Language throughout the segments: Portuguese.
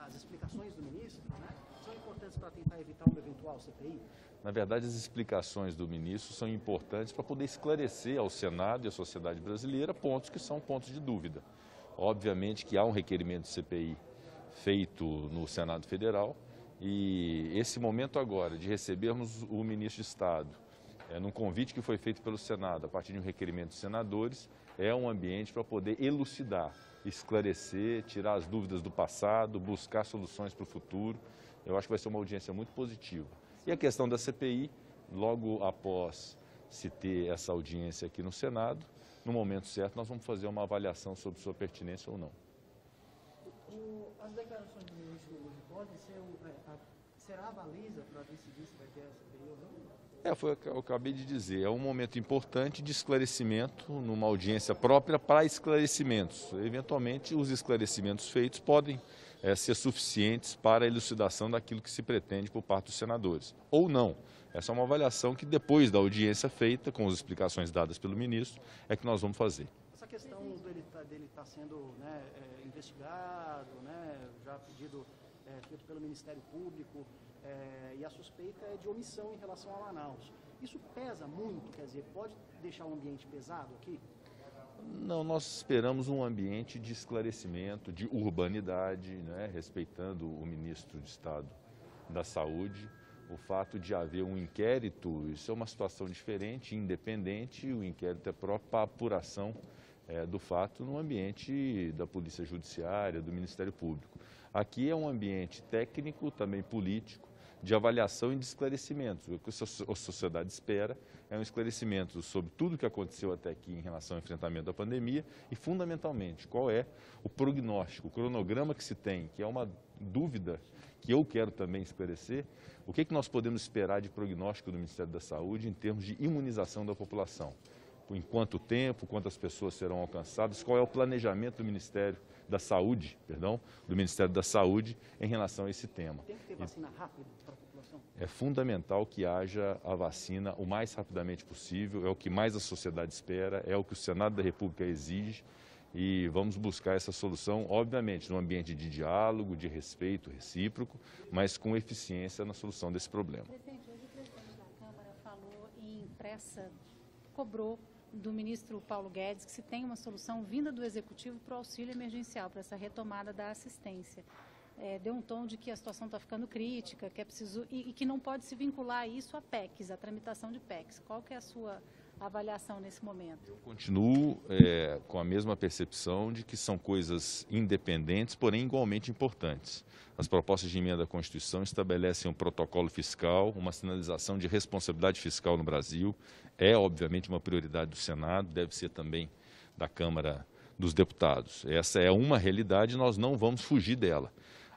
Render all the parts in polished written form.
as explicações do ministro, né, são importantes para tentar evitar uma eventual CPI? Na verdade, as explicações do ministro são importantes para poder esclarecer ao Senado e à sociedade brasileira pontos que são pontos de dúvida. Obviamente que há um requerimento de CPI feito no Senado Federal e esse momento agora de recebermos o ministro de Estado num convite que foi feito pelo Senado a partir de um requerimento dos senadores, é um ambiente para poder elucidar, esclarecer, tirar as dúvidas do passado, buscar soluções para o futuro. Eu acho que vai ser uma audiência muito positiva. E a questão da CPI, logo após se ter essa audiência aqui no Senado, no momento certo nós vamos fazer uma avaliação sobre sua pertinência ou não. As declarações do ministro hoje podem ser, será a baliza para decidir se vai ter a CPI ou não? Foi o que eu acabei de dizer, é um momento importante de esclarecimento, numa audiência própria para esclarecimentos. Eventualmente, os esclarecimentos feitos podem ser suficientes para a elucidação daquilo que se pretende por parte dos senadores. Ou não. Essa é uma avaliação que depois da audiência feita, com as explicações dadas pelo ministro, é que nós vamos fazer. Essa questão dele tá sendo, né, investigado, né, já pedido, feito pelo Ministério Público, e a suspeita é de omissão em relação a Manaus. Isso pesa muito, quer dizer, pode deixar o ambiente pesado aqui? Não, nós esperamos um ambiente de esclarecimento, de urbanidade, né, respeitando o ministro de Estado da Saúde. O fato de haver um inquérito, isso é uma situação diferente, independente, o inquérito é próprio para a apuração do fato no ambiente da Polícia Judiciária, do Ministério Público. Aqui é um ambiente técnico, também político, de avaliação e de esclarecimentos. O que a sociedade espera é um esclarecimento sobre tudo o que aconteceu até aqui em relação ao enfrentamento da pandemia e, fundamentalmente, qual é o prognóstico, o cronograma que se tem, que é uma dúvida que eu quero também esclarecer, o que nós podemos esperar de prognóstico do Ministério da Saúde em termos de imunização da população. Em quanto tempo, quantas pessoas serão alcançadas, qual é o planejamento do Ministério da Saúde, do Ministério da Saúde em relação a esse tema. Tem que ter vacina rápida para a população? É fundamental que haja a vacina o mais rapidamente possível, é o que mais a sociedade espera, é o que o Senado da República exige e vamos buscar essa solução, obviamente, num ambiente de diálogo, de respeito recíproco, mas com eficiência na solução desse problema. Presidente, hoje o presidente da Câmara falou em pressa, cobrou do ministro Paulo Guedes que se tem uma solução vinda do Executivo para o auxílio emergencial, para essa retomada da assistência. Deu um tom de que a situação está ficando crítica, que é preciso e que não pode se vincular isso a PECs, a tramitação de PECs. Qual que é a sua avaliação nesse momento? Eu continuo com a mesma percepção de que são coisas independentes, porém igualmente importantes. As propostas de emenda à Constituição estabelecem um protocolo fiscal, uma sinalização de responsabilidade fiscal no Brasil. É, obviamente, uma prioridade do Senado, deve ser também da Câmara dos Deputados. Essa é uma realidade e nós não vamos fugir dela.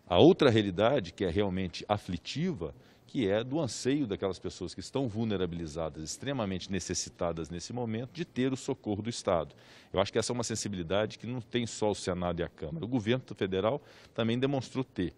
A outra realidade, que é realmente aflitiva, que é do anseio daquelas pessoas que estão vulnerabilizadas, extremamente necessitadas nesse momento, de ter o socorro do Estado. Eu acho que essa é uma sensibilidade que não tem só o Senado e a Câmara. O governo federal também demonstrou ter.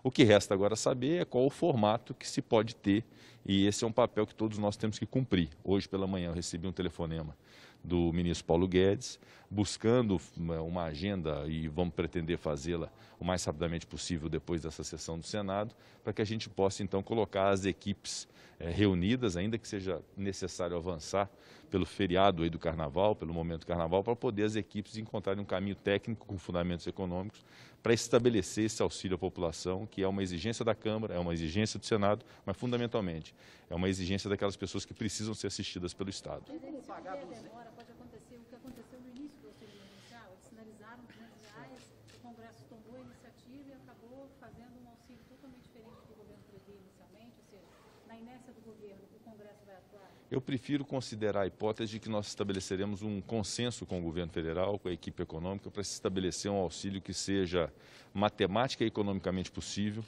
O que resta agora saber é qual o formato que se pode ter, e esse é um papel que todos nós temos que cumprir. Hoje pela manhã eu recebi um telefonema do ministro Paulo Guedes, buscando uma agenda, e vamos pretender fazê-la o mais rapidamente possível depois dessa sessão do Senado, para que a gente possa então colocar as equipes reunidas, ainda que seja necessário avançar pelo feriado aí do Carnaval, pelo momento do Carnaval, para poder as equipes encontrarem um caminho técnico com fundamentos econômicos para estabelecer esse auxílio à população, que é uma exigência da Câmara, é uma exigência do Senado, mas fundamentalmente é uma exigência daquelas pessoas que precisam ser assistidas pelo Estado. Pode acontecer o que aconteceu no início do auxílio emergencial, eles sinalizaram R$200, o Congresso tomou a iniciativa e acabou fazendo um auxílio totalmente diferente do que o governo previa inicialmente, ou seja, na inércia do governo, o Congresso vai atuar? Eu prefiro considerar a hipótese de que nós estabeleceremos um consenso com o governo federal, com a equipe econômica, para se estabelecer um auxílio que seja matemática e economicamente possível,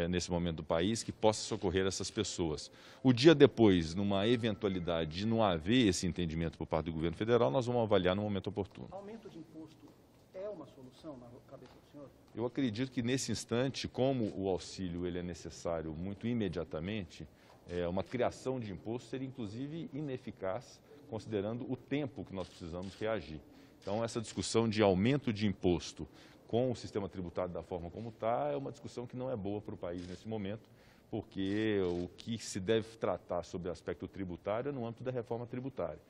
nesse momento do país, que possa socorrer essas pessoas. O dia depois, numa eventualidade de não haver esse entendimento por parte do governo federal, nós vamos avaliar no momento oportuno. Aumento de imposto é uma solução na cabeça do senhor? Eu acredito que nesse instante, como o auxílio ele é necessário muito imediatamente, uma criação de imposto seria inclusive ineficaz, considerando o tempo que nós precisamos reagir. Então, essa discussão de aumento de imposto com o sistema tributário da forma como está, é uma discussão que não é boa para o país nesse momento, porque o que se deve tratar sobre o aspecto tributário é no âmbito da reforma tributária.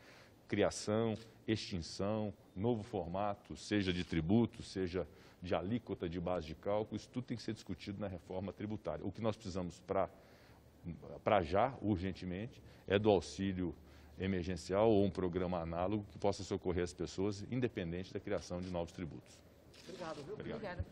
Criação, extinção, novo formato, seja de tributo, seja de alíquota de base de cálculo, isso tudo tem que ser discutido na reforma tributária. O que nós precisamos para já, urgentemente, é do auxílio emergencial ou um programa análogo que possa socorrer as pessoas, independente da criação de novos tributos. Obrigado, viu? Obrigado.